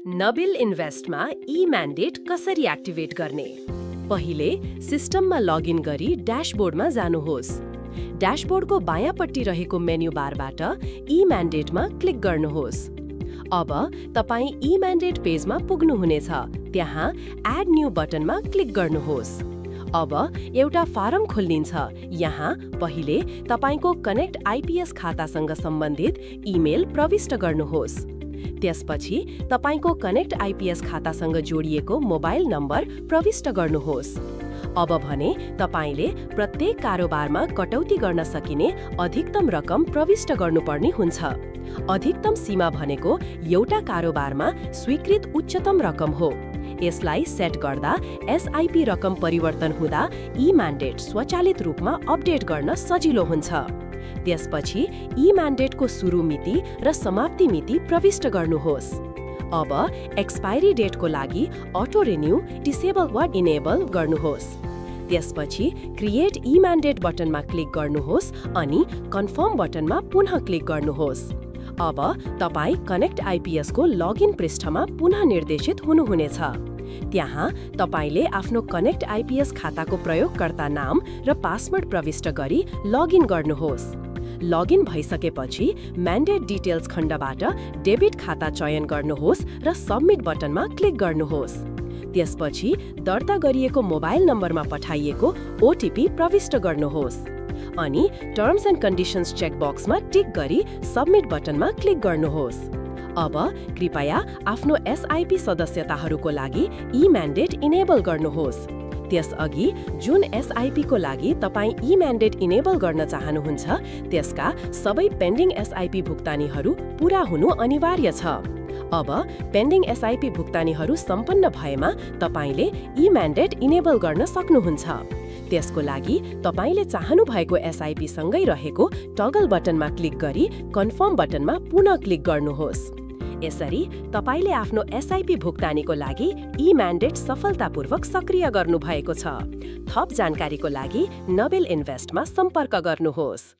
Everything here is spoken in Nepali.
नबिल इन्भेस्टमा ई म्यान्डेट कसरी एक्टिभेट गर्ने? पहिले सिस्टममा लगइन गरी ड्याशबोर्डमा जानुहोस्। ड्याशबोर्डको बायाँपट्टि रहेको मेन्यु बारबाट ई म्यान्डेटमा क्लिक गर्नुहोस्। अब तपाईँ ई म्यान्डेट पेजमा पुग्नुहुनेछ। त्यहाँ एड न्यू बटनमा क्लिक गर्नुहोस्। अब एउटा फारम खोल्लिन्छ। यहाँ पहिले तपाईको कनेक्ट आइपीएस खातासँग सम्बन्धित इमेल प्रविष्ट गर्नुहोस्। त्यसपछि तपाईको कनेक्ट आइपीएस खातासँग जोडिएको मोबाइल नम्बर प्रविष्ट गर्नुहोस्। अब भने तपाईले प्रत्येक कारोबारमा कटौती गर्न सकिने अधिकतम रकम प्रविष्ट गर्नुपर्ने हुन्छ। अधिकतम सीमा भनेको एउटा कारोबारमा स्वीकृत उच्चतम रकम हो। यसलाई सेट गर्दा एसआईपी रकम परिवर्तन हुँदा ई म्यान्डेट स्वचालित रूपमा अपडेट गर्न सजिलो हुन्छ। त्यसपछि ई म्यान्डेटको सुरु मिति र समाप्ति मिति प्रविष्ट गर्नुहोस्। अब एक्सपायरी डेटको लागि अटो रिन्यू डिसेबल वा इनेबल गर्नुहोस्। त्यसपछि क्रिएट ई म्यान्डेट बटनमा क्लिक गर्नुहोस् अनि कन्फर्म बटनमा पुनः क्लिक गर्नुहोस्। अब तपाईँ कनेक्ट आइपीएस को लगइन पृष्ठमा पुनः निर्देशित हुनुहुनेछ। त्यहाँ तपाईले आफ्नो कनेक्ट आइपीएस खाताको प्रयोगकर्ता नाम र पासवर्ड प्रविष्ट गरी लगइन गर्नुहोस्। लगइन भइसकेपछि म्यान्डेट डिटेल्स खण्डबाट डेबिट खाता चयन गर्नुहोस् र सबमिट बटनमा क्लिक गर्नुहोस्। त्यसपछि दर्ता गरिएको मोबाइल नम्बरमा पठाइएको ओटिपी प्रविष्ट गर्नुहोस् अनि टर्म्स एन्ड कन्डिसन्स चेक बक्समा टिक गरी सबमिट बटनमा क्लिक गर्नुहोस्। अब कृपया आफ्नो एसआईपी सदस्यताहरूको लागि ई म्यान्डेट इनेबल गर्नुहोस्। त्यसअघि जुन एसआईपी को लागि तपाईँ ई म्यान्डेट इनेबल गर्न चाहनुहुन्छ त्यसका सबै पेन्डिङ एसआईपी भुक्तानीहरू पूरा हुनु अनिवार्य छ। अब पेन्डिङ एसआईपी भुक्तानीहरू सम्पन्न भएमा तपाईले ई म्यान्डेट इनेबल गर्न सक्नुहुन्छ। त्यसको लागि तपाईले चाहनु भएको एसआईपी सँगै रहेको टगल बटनमा क्लिक गरी कन्फर्म बटनमा पुनः क्लिक गर्नुहोस्। यसरी तपाईले आफ्नो एसआईपी भुक्तानीको लागि ई म्यान्डेट सफलतापूर्वक सक्रिय गर्नुभएको छ। थप जानकारीको लागि नबिल इन्भेस्टमा सम्पर्क गर्नुहोस्।